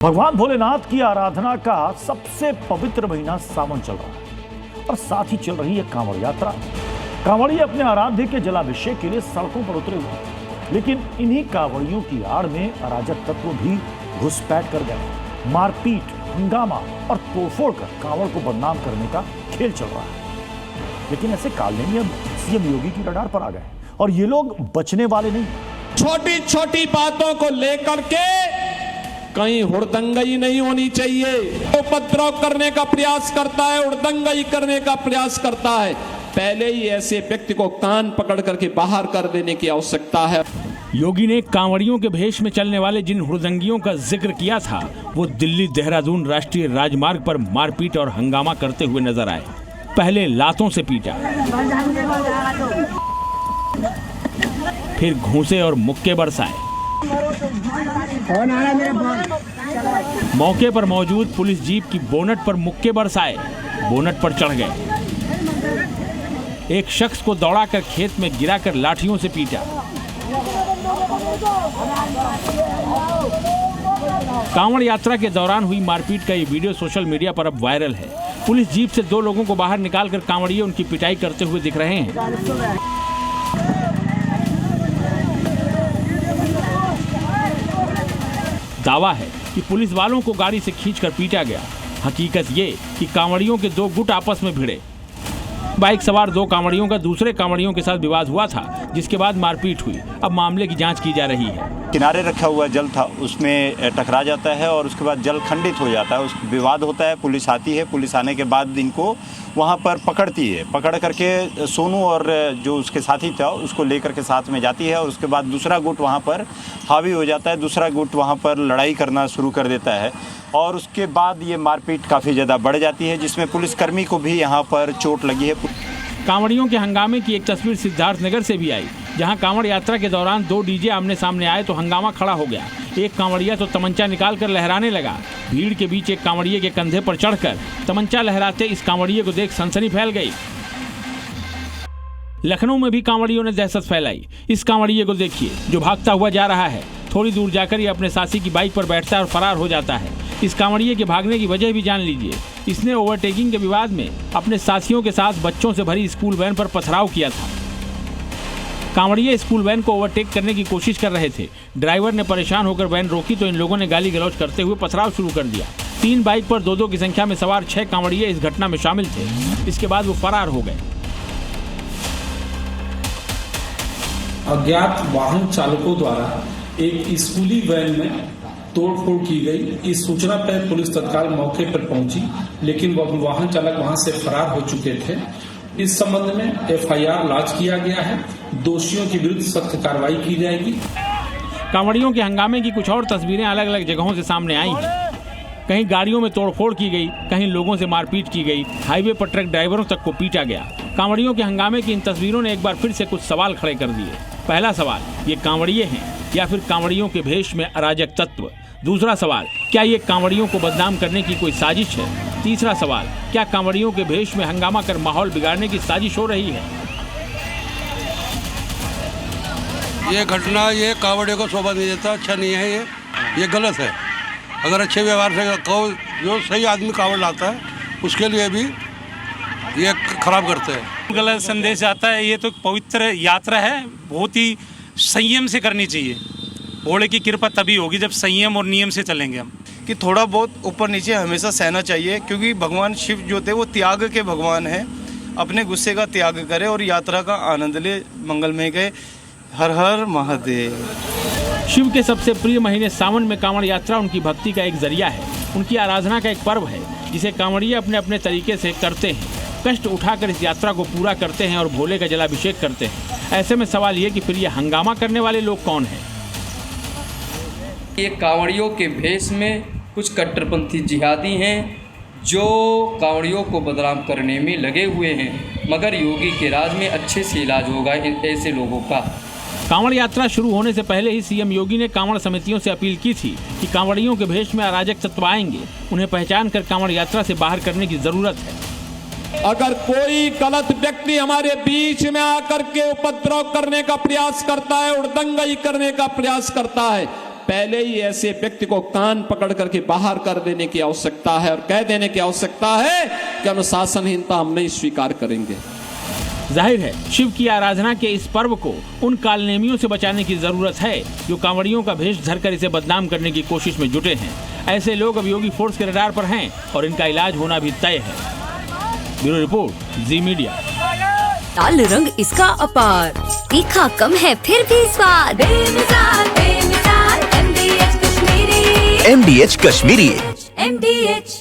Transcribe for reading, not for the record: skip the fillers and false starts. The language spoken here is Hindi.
भगवान भोलेनाथ की आराधना का सबसे पवित्र महीना सावन चल रहा है और साथ ही चल रही है कांवड़ यात्रा। कांवड़िए अपने आराध्य के जलाभिषेक के लिए सड़कों पर उतरे हुए हैं, लेकिन इन्हीं कांवड़ियों की आड़ में अराजक तत्व भी घुसपैठ कर गए। मारपीट, हंगामा और तोड़फोड़ कर कांवड़ को बदनाम करने का खेल चल रहा है। लेकिन ऐसे कालने में अब सीएम योगी की रडार पर आ गए और ये लोग बचने वाले नहीं। छोटी छोटी बातों को लेकर के कहीं हुड़दंगई नहीं होनी चाहिए। उपद्रव करने का प्रयास करता है, हुड़दंगई करने का प्रयास करता है, पहले ही ऐसे व्यक्ति को कान पकड़ करके बाहर कर देने की आवश्यकता है। योगी ने कांवड़ियों के भेष में चलने वाले जिन हुड़दंगियों का जिक्र किया था वो दिल्ली देहरादून राष्ट्रीय राजमार्ग पर मारपीट और हंगामा करते हुए नजर आए। पहले लातों से पीटा, फिर घूंसे और मुक्के बरसाए। मौके पर मौजूद पुलिस जीप की बोनट पर मुक्के बरसाए, बोनट पर चढ़ गए। एक शख्स को दौड़ाकर खेत में गिराकर लाठियों से पीटा। कांवड़ यात्रा के दौरान हुई मारपीट का ये वीडियो सोशल मीडिया पर अब वायरल है। पुलिस जीप से दो लोगों को बाहर निकालकर कांवड़िए उनकी पिटाई करते हुए दिख रहे हैं। दावा है कि पुलिस वालों को गाड़ी से खींचकर पीटा गया। हकीकत ये कि कांवड़ियों के दो गुट आपस में भिड़े। बाइक सवार दो कांवड़ियों का दूसरे कांवड़ियों के साथ विवाद हुआ था, जिसके बाद मारपीट हुई। अब मामले की जांच की जा रही है। किनारे रखा हुआ जल था, उसमें टकरा जाता है और उसके बाद जल खंडित हो जाता है, उस विवाद होता है। पुलिस आती है, पुलिस आने के बाद इनको वहाँ पर पकड़ती है। पकड़ करके सोनू और जो उसके साथी था उसको लेकर के साथ में जाती है और उसके बाद दूसरा गुट वहाँ पर हावी हो जाता है। दूसरा गुट वहाँ पर लड़ाई करना शुरू कर देता है और उसके बाद ये मारपीट काफ़ी ज़्यादा बढ़ जाती है, जिसमें पुलिसकर्मी को भी यहाँ पर चोट लगी है। कांवड़ियों के हंगामे की एक तस्वीर सिद्धार्थनगर से भी आई, जहां कांवड़ यात्रा के दौरान दो डीजे आमने सामने आए तो हंगामा खड़ा हो गया। एक कांवड़िया तो तमंचा निकालकर लहराने लगा। भीड़ के बीच एक कांवड़िए के कंधे पर चढ़कर तमंचा लहराते इस कांवड़िए को देख सनसनी फैल गई। लखनऊ में भी कांवड़ियों ने दहशत फैलाई। इस कांवड़िए को देखिए जो भागता हुआ जा रहा है। थोड़ी दूर जाकर ये अपने साथी की बाइक पर बैठता है और फरार हो जाता है। इस कांवड़िए के भागने की वजह भी जान लीजिए। इसने ओवरटेकिंग के विवाद में अपने साथियों के साथ बच्चों से भरी स्कूल वैन पर पथराव किया था। कांवड़िए स्कूल वैन को ओवरटेक करने की कोशिश कर रहे थे। ड्राइवर ने परेशान होकर वैन रोकी तो इन लोगों ने गाली गलौज करते हुए पथराव शुरू कर दिया। 3 बाइक पर 2-2 की संख्या में सवार 6 कांवड़िए इस घटना में शामिल थे। इसके बाद वो फरार हो गए। अज्ञात वाहन चालकों द्वारा एक स्कूली वैन में तोड़फोड़ की गई। इस सूचना पर पुलिस तत्काल मौके पर पहुंची, लेकिन वह वाहन चालक वहां से फरार हो चुके थे। इस संबंध में एफआईआर लॉन्च किया गया है। दोषियों के विरुद्ध सख्त कार्रवाई की जाएगी। कांवड़ियों के हंगामे की कुछ और तस्वीरें अलग अलग जगहों से सामने आई हैं। कहीं गाड़ियों में तोड़फोड़ की गई, कहीं लोगों से मारपीट की गई, हाईवे पर ट्रक ड्राइवरों तक को पीटा गया। कांवड़ियों के हंगामे की इन तस्वीरों ने एक बार फिर से कुछ सवाल खड़े कर दिए। पहला सवाल, ये कांवड़िए हैं या फिर कांवड़ियों के भेष में अराजक तत्व? दूसरा सवाल, क्या ये कांवड़ियों को बदनाम करने की कोई साजिश है? तीसरा सवाल, क्या कांवड़ियों के भेष में हंगामा कर माहौल बिगाड़ने की साजिश हो रही है? ये घटना ये कांवड़ियों को शोभा नहीं देता, अच्छा नहीं है। ये गलत है। अगर अच्छे व्यवहार से जो सही आदमी कांवड़ लाता है उसके लिए भी ये खराब करते हैं। गलत संदेश आता है। ये तो पवित्र यात्रा है, बहुत ही संयम से करनी चाहिए। भोले की कृपा तभी होगी जब संयम और नियम से चलेंगे हम। कि थोड़ा बहुत ऊपर नीचे हमेशा सहना चाहिए, क्योंकि भगवान शिव जो थे वो त्याग के भगवान हैं। अपने गुस्से का त्याग करे और यात्रा का आनंद ले। मंगलमय गए। हर हर महादेव। शिव के सबसे प्रिय महीने सावन में कांवड़ यात्रा उनकी भक्ति का एक जरिया है, उनकी आराधना का एक पर्व है, जिसे कांवड़िए अपने अपने तरीके से करते हैं। कष्ट उठाकर इस यात्रा को पूरा करते हैं और भोले का जलाभिषेक करते हैं। ऐसे में सवाल ये कि फिर ये हंगामा करने वाले लोग कौन हैं? ये कांवड़ियों के भेष में कुछ कट्टरपंथी जिहादी हैं जो कांवड़ियों को बदनाम करने में लगे हुए हैं, मगर योगी के राज में अच्छे से इलाज होगा ऐसे लोगों का। कांवड़ यात्रा शुरू होने से पहले ही सीएम योगी ने कांवड़ समितियों से अपील की थी कि कांवड़ियों के भेष में अराजक तत्व आएंगे, उन्हें पहचान कर कांवड़ यात्रा से बाहर करने की जरूरत है। अगर कोई गलत व्यक्ति हमारे बीच में आकर के उपद्रव करने का प्रयास करता है, हुड़दंगई करने का प्रयास करता है, पहले ही ऐसे व्यक्ति को कान पकड़ करके बाहर कर देने की आवश्यकता है और कह देने की आवश्यकता है कि अनुशासनहीनता हम नहीं स्वीकार करेंगे। जाहिर है शिव की आराधना के इस पर्व को उन कालनेमियों से बचाने की जरूरत है जो कांवड़ियों का भेष धरकर इसे बदनाम करने की कोशिश में जुटे हैं। ऐसे लोग अब योगी फोर्स के रडार पर हैं और इनका इलाज होना भी तय है। ब्यूरो रिपोर्ट, जी मीडिया। लाल रंग इसका अपार, तीखा कम है फिर भी स्वाद, बेमिसाल बेमिसाल MDH Kashmiri, MDH Kashmiri. MDH